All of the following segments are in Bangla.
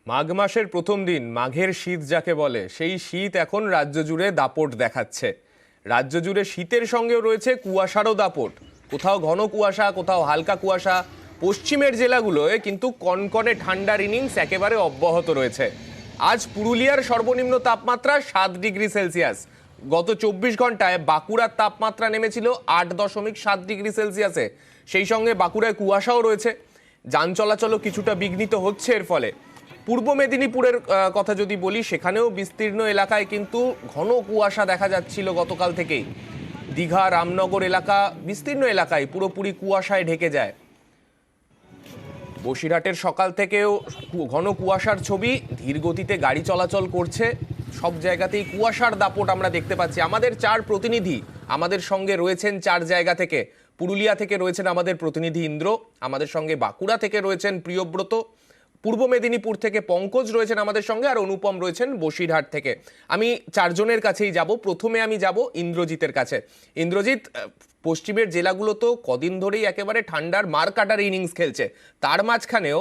মাঘ মাসের প্রথম দিন, মাঘের শীত যাকে বলে, সেই শীত এখন রাজ্য জুড়ে দাপট দেখাচ্ছে। রাজ্য জুড়ে শীতের সঙ্গেও রয়েছে কুয়াশারও দাপট। কোথাও ঘন কুয়াশা, কোথাও হালকা কুয়াশা। পশ্চিমের জেলাগুলোয় কিন্তু কনকনে ঠান্ডার ইনিংস একেবারে অব্যাহত রয়েছে। আজ পুরুলিয়ার সর্বনিম্ন তাপমাত্রা 7 ডিগ্রি সেলসিয়াস। গত 24 ঘন্টায় বাঁকুড়ার তাপমাত্রা নেমেছিল 8.7 ডিগ্রি সেলসিয়াসে। সেই সঙ্গে বাঁকুড়ায় কুয়াশাও রয়েছে। যান চলাচলও কিছুটা বিঘ্নিত হচ্ছে এর ফলে। পূর্ব মেদিনীপুরের কথা যদি বলি, সেখানেও বিস্তীর্ণ এলাকায় কিন্তু ঘন কুয়াশা দেখা যাচ্ছিল গতকাল থেকেই। দীঘা, রামনগর এলাকা, বিস্তীর্ণ এলাকায় পুরোপুরি কুয়াশায় ঢেকে যায়। বসিরহাটের সকাল থেকেও ঘন কুয়াশার ছবি, ধীর গতিতে গাড়ি চলাচল করছে। সব জায়গাতেই কুয়াশার দাপট আমরা দেখতে পাচ্ছি। আমাদের 4 প্রতিনিধি আমাদের সঙ্গে রয়েছেন 4 জায়গা থেকে। পুরুলিয়া থেকে রয়েছেন আমাদের প্রতিনিধি ইন্দ্র, আমাদের সঙ্গে বাঁকুড়া থেকে রয়েছেন প্রিয়ব্রত, পূর্ব মেদিনীপুর থেকে পঙ্কজ রয়েছেন আমাদের সঙ্গে, আর অনুপম রয়েছেন বসিরহাট থেকে। আমি 4 জনের কাছেই যাব। প্রথমে আমি যাব ইন্দ্রজিতের কাছে। ইন্দ্রজিৎ, পশ্চিমের জেলাগুলো তো কদিন ধরেই একেবারে ঠান্ডার মার কাটার ইনিংস খেলছে, তার মাঝখানেও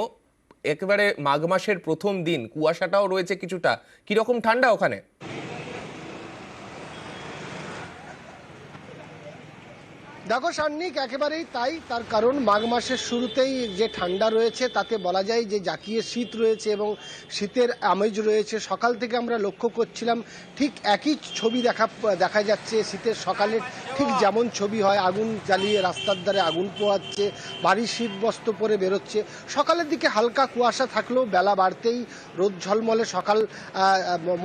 একেবারে মাঘ মাসের প্রথম দিন কুয়াশাটাও রয়েছে কিছুটা। কিরকম ঠান্ডা ওখানে? দেখো সান্নিক, একেবারেই তাই। তার কারণ মাঘ মাসের শুরুতেই যে ঠান্ডা রয়েছে তাতে বলা যায় যে জাঁকিয়ে শীত রয়েছে এবং শীতের আমেজ রয়েছে। সকাল থেকে আমরা লক্ষ্য করছিলাম ঠিক একই ছবি দেখা যাচ্ছে শীতের সকালে, ঠিক যেমন ছবি হয়, আগুন জ্বালিয়ে রাস্তার ধারে আগুন পোহাচ্ছে, ভারী শীত বস্ত্র পরে বেরোচ্ছে। সকালের দিকে হালকা কুয়াশা থাকলেও বেলা বাড়তেই রোদ ঝলমলে সকাল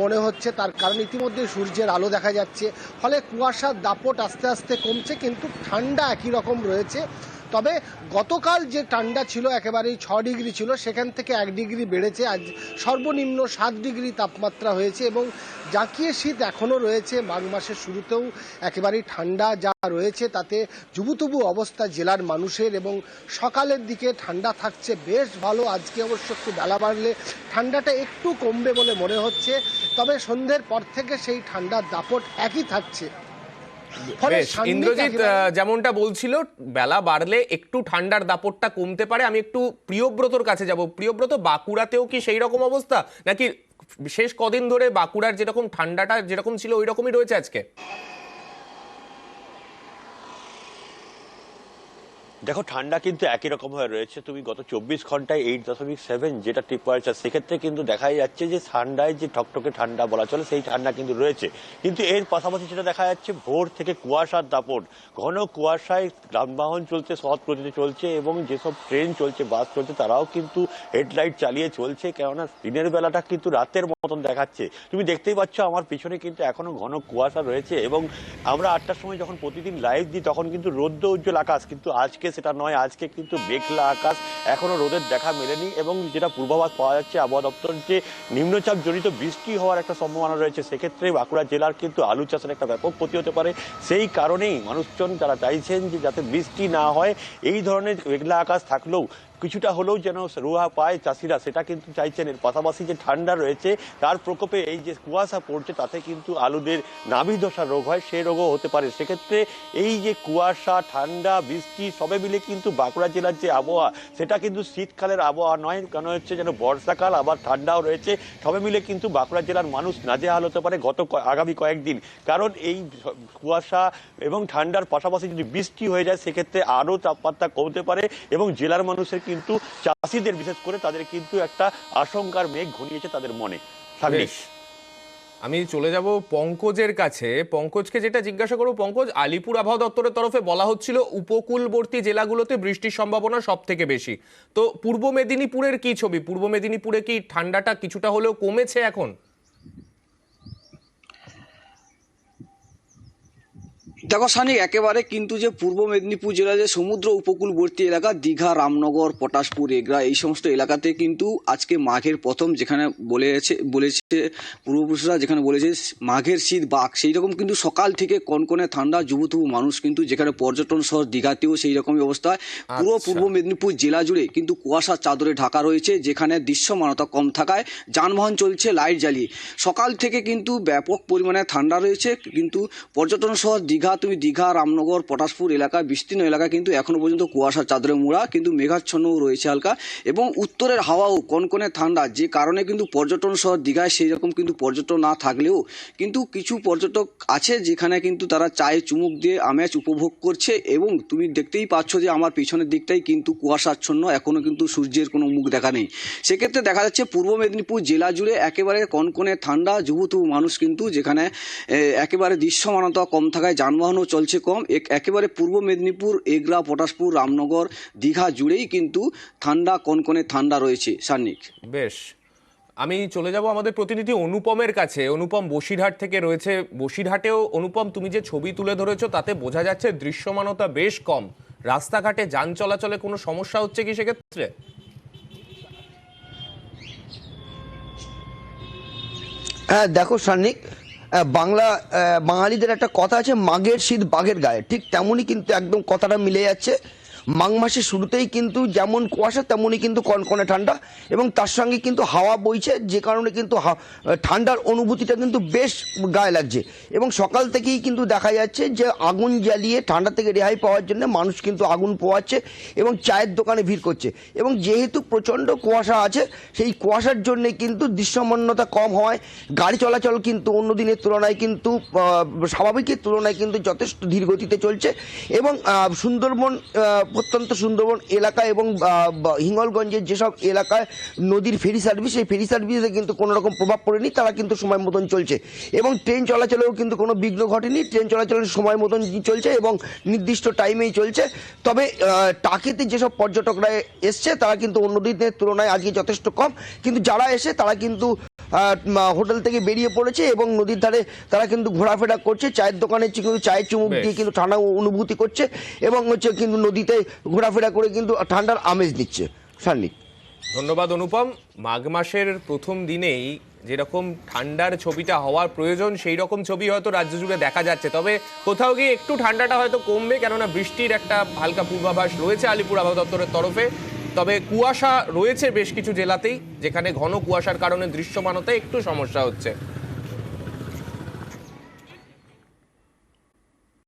মনে হচ্ছে। তার কারণ ইতিমধ্যে সূর্যের আলো দেখা যাচ্ছে, ফলে কুয়াশার দাপট আস্তে আস্তে কমছে, কিন্তু ঠান্ডা একই রকম রয়েছে। তবে গতকাল যে ঠান্ডা ছিল একেবারেই 6 ডিগ্রি ছিল, সেখান থেকে 1 ডিগ্রি বেড়েছে। আজ সর্বনিম্ন 7 ডিগ্রি তাপমাত্রা হয়েছে এবং জাঁকিয়ে শীত এখনও রয়েছে। মাঘ মাসের শুরুতেও একেবারেই ঠান্ডা যা রয়েছে তাতে জুবুতুবু অবস্থা জেলার মানুষের, এবং সকালের দিকে ঠান্ডা থাকছে বেশ ভালো। আজকে অবশ্য একটু বেলা বাড়লে ঠান্ডাটা একটু কমবে বলে মনে হচ্ছে, তবে সন্ধ্যের পর থেকে সেই ঠান্ডার দাপট একই থাকছে। ইন্দ্রজিৎ যেমনটা বলছিল, বেলা বাড়লে একটু ঠান্ডার দাপটটা কমতে পারে। আমি একটু প্রিয়ব্রতর কাছে যাব। প্রিয়ব্রত, বাঁকুড়াতেও কি সেই রকম অবস্থা, নাকি শেষ কদিন ধরে বাঁকুড়ার যেরকম ঠান্ডাটা যেরকম ছিল ওই রকমই রয়েছে আজকে? দেখো, ঠান্ডা কিন্তু একই রকম হয়ে রয়েছে। তুমি গত 24 ঘন্টায় 8.7 যেটা টেম্পারেচার, সেক্ষেত্রে কিন্তু দেখাই যাচ্ছে যে ঠান্ডায় যে ঠকঠকে ঠান্ডা বলা চলে সেই ঠান্ডা কিন্তু রয়েছে। কিন্তু এর পাশাপাশি যেটা দেখা যাচ্ছে, ভোর থেকে কুয়াশার দাপট, ঘন কুয়াশায় যানবাহন চলছে, সৎ গতিতে চলছে, এবং যেসব ট্রেন চলছে, বাস চলছে, তারাও কিন্তু হেডলাইট চালিয়ে চলছে, কেননা দিনের বেলাটা কিন্তু রাতের মতন দেখাচ্ছে। তুমি দেখতেই পাচ্ছ আমার পিছনে কিন্তু এখনো ঘন কুয়াশা রয়েছে, এবং আমরা 8টার সময় যখন প্রতিদিন লাইভ দিই তখন কিন্তু রৌদ্র উজ্জ্বল আকাশ, কিন্তু আজকে সেটা নয়। আজকে কিন্তু মেঘলা আকাশ, এখনো রোদের দেখা মেলেনি, এবং যেটা পূর্বাভাস পাওয়া যাচ্ছে আবহাওয়া দপ্তর, যে নিম্নচাপ জনিত বৃষ্টি হওয়ার একটা সম্ভাবনা রয়েছে। সেক্ষেত্রে বাঁকুড়া জেলার কিন্তু আলু চাষের একটা ব্যাপক ক্ষতি হতে পারে। সেই কারণেই মানুষজন যারা চাইছেন যে যাতে বৃষ্টি না হয়, এই ধরনের মেঘলা আকাশ থাকলেও কিছুটা হলেও যেন রোহা পায় চাষিরা, সেটা কিন্তু চাইছেন। এর পাশাপাশি যে ঠান্ডা রয়েছে তার প্রকোপে এই যে কুয়াশা পড়ছে, তাতে কিন্তু আলুদের নাভি ধসা রোগ হয়, সেই রোগও হতে পারে। সেক্ষেত্রে এই যে কুয়াশা, ঠান্ডা, বৃষ্টি সবে মিলে কিন্তু বাঁকুড়া জেলার যে আবহাওয়া, সেটা কিন্তু শীতকালের আবহাওয়া নয়, কেন হচ্ছে যেন বর্ষাকাল, আবার ঠান্ডাও রয়েছে। সবে মিলে কিন্তু বাঁকুড়া জেলার মানুষ নাজেহাল হতে পারে আগামী কয়েকদিন। কারণ এই কুয়াশা এবং ঠান্ডার পাশাপাশি যদি বৃষ্টি হয়ে যায়, সেক্ষেত্রে আরও তাপমাত্রা কমতে পারে, এবং জেলার মানুষের কিন্তু, চাষিদের বিশেষ করে, তাদের কিন্তু একটা আশঙ্কার মেঘ ঘনিয়েছে তাদের মনে। আমি চলে যাব পঙ্কজের কাছে। পঙ্কজকে যেটা জিজ্ঞাসা করবো, পঙ্কজ, আলিপুর আবহাওয়া দপ্তরের তরফে বলা হচ্ছিল উপকূলবর্তী জেলাগুলোতে বৃষ্টির সম্ভাবনা সব থেকে বেশি। তো পূর্ব মেদিনীপুরের কি ছবি? পূর্ব মেদিনীপুরে কি ঠান্ডাটা কিছুটা হলেও কমেছে এখন? দেখো সানি, একেবারে কিন্তু যে পূর্ব মেদিনীপুর জেলার যে সমুদ্র উপকূলবর্তী এলাকা, দীঘা, রামনগর, পটাশপুর, এগরা, এই সমস্ত এলাকাতে কিন্তু আজকে মাঘের প্রথম, যেখানে বলেছে পূর্বপুরুষরা, যেখানে বলেছে মাঘের শীত বাঘ, সেই রকম কিন্তু সকাল থেকে কনকনে ঠান্ডা, জুবুথুবু মানুষ কিন্তু, যেখানে পর্যটন শহর দীঘাতেও সেই রকমই অবস্থা। পুরো পূর্ব মেদিনীপুর জেলা জুড়ে কিন্তু কুয়াশার চাদরে ঢাকা রয়েছে, যেখানে দৃশ্যমানতা কম থাকায় যানবাহন চলছে লাইট জ্বালিয়ে। সকাল থেকে কিন্তু ব্যাপক পরিমাণে ঠান্ডা রয়েছে, কিন্তু পর্যটন শহর দীঘা তুমি দীঘা রামনগর পটাশপুর এলাকা বিস্তীর্ণ এলাকা কিন্তু এখনো পর্যন্ত কুয়াশার চাদরে মোড়া, কিন্তু মেঘাচ্ছন্নও রয়েছে হালকা, এবং উত্তরের হাওয়াও কনকনে ঠান্ডা, যে কারণে কিন্তু পর্যটন শহর দীঘায় সেই রকম কিন্তু পর্যটন না থাকলেও কিন্তু কিছু পর্যটক আছে যেখানে কিন্তু তারা চায়ে চুমুক দিয়ে আমেজ উপভোগ করছে। এবং তুমি দেখতেই পাচ্ছ যে আমার পিছনের দিকটাই কিন্তু কুয়াশাচ্ছন্ন, এখনো কিন্তু সূর্যের কোনো মুখ দেখা নেই। সেক্ষেত্রে দেখা যাচ্ছে পূর্ব মেদিনীপুর জেলা জুড়ে একেবারে কনকনে ঠান্ডা, যুবতু মানুষ কিন্তু যেখানে একেবারে দৃশ্যমানতা কম থাকায় যানবাহনও চলছে কম, একেবারে পূর্ব মেদিনীপুর এগরা পটাশপুর রামনগর দীঘা জুড়েই কিন্তু ঠান্ডা, কনকনে ঠান্ডা রয়েছে। সার্নিক, বেশ, আমি চলে যাব আমাদের প্রতিনিধি অনুপমের কাছে। অনুপম বসিরহাট থেকে রয়েছে। বসিরহাটেও অনুপম, তুমি যে ছবি তুলে ধরেছো তাতে বোঝা যাচ্ছে দৃশ্যমানতা বেশ কম। রাস্তাঘাটে যান চলাচলে কোনো সমস্যা হচ্ছে কি সেক্ষেত্রে? হ্যাঁ দেখো সার্নিক, বাঙালিদের একটা কথা আছে, মাঘের শীত বাঘের গায়ে, ঠিক তেমনই কিন্তু একদম কথাটা মিলে যাচ্ছে। মাঘ মাসের শুরুতেই কিন্তু যেমন কুয়াশা তেমনই কিন্তু কনকনে ঠান্ডা, এবং তার সঙ্গে কিন্তু হাওয়া বইছে, যে কারণে কিন্তু ঠান্ডার অনুভূতিটা কিন্তু বেশ গায়ে লাগছে। এবং সকাল থেকেই কিন্তু দেখা যাচ্ছে যে আগুন জ্বালিয়ে ঠান্ডা থেকে রেহাই পাওয়ার জন্য মানুষ কিন্তু আগুন পোয়াচ্ছে এবং চায়ের দোকানে ভিড় করছে। এবং যেহেতু প্রচণ্ড কুয়াশা আছে, সেই কুয়াশার জন্যে কিন্তু দৃশ্যমানতা কম হওয়ায় গাড়ি চলাচল কিন্তু অন্য দিনের তুলনায় কিন্তু স্বাভাবিকের তুলনায় কিন্তু যথেষ্ট ধীর গতিতে চলছে। এবং সুন্দরবন, প্রত্যন্ত সুন্দরবন এলাকা এবং হিঙ্গলগঞ্জের যেসব এলাকায় নদীর ফেরি সার্ভিস, সেই ফেরি সার্ভিসে কিন্তু কোনো রকম প্রভাব পড়েনি, তারা কিন্তু সময় মতন চলছে। এবং ট্রেন চলাচলেও কিন্তু কোনো বিঘ্ন ঘটেনি, ট্রেন চলাচলের সময় মতন চলছে এবং নির্দিষ্ট টাইমেই চলছে। তবে টাকিতে যেসব পর্যটকরা এসছে তারা কিন্তু অন্য দিনের তুলনায় আজকে যথেষ্ট কম, কিন্তু যারা এসে তারা কিন্তু হোটেল থেকে বেরিয়ে পড়েছে এবং নদীর ধারে তারা কিন্তু ঘোরাফেরা করছে, চায়ের দোকানে কিন্তু চায়ের চুমুক দিয়ে কিন্তু ঠান্ডা অনুভূতি করছে এবং হচ্ছে কিন্তু নদীতে ঘোরাফেরা করে কিন্তু ঠান্ডার আমেজ নিচ্ছে। সার্নিক, ধন্যবাদ অনুপম। মাঘ মাসের প্রথম দিনেই যেরকম ঠান্ডার ছবিটা হওয়ার প্রয়োজন সেই রকম ছবি হয়তো রাজ্য জুড়ে দেখা যাচ্ছে। তবে কোথাও গিয়ে একটু ঠান্ডাটা হয়তো কমবে, কেননা বৃষ্টির একটা হালকা পূর্বাভাস রয়েছে আলিপুর আবহাওয়া দপ্তরের তরফে। তবে কুয়াশা রয়েছে বেশ কিছু জেলাতেই, যেখানে ঘন কুয়াশার কারণে দৃশ্যমানতায় একটু সমস্যা হচ্ছে।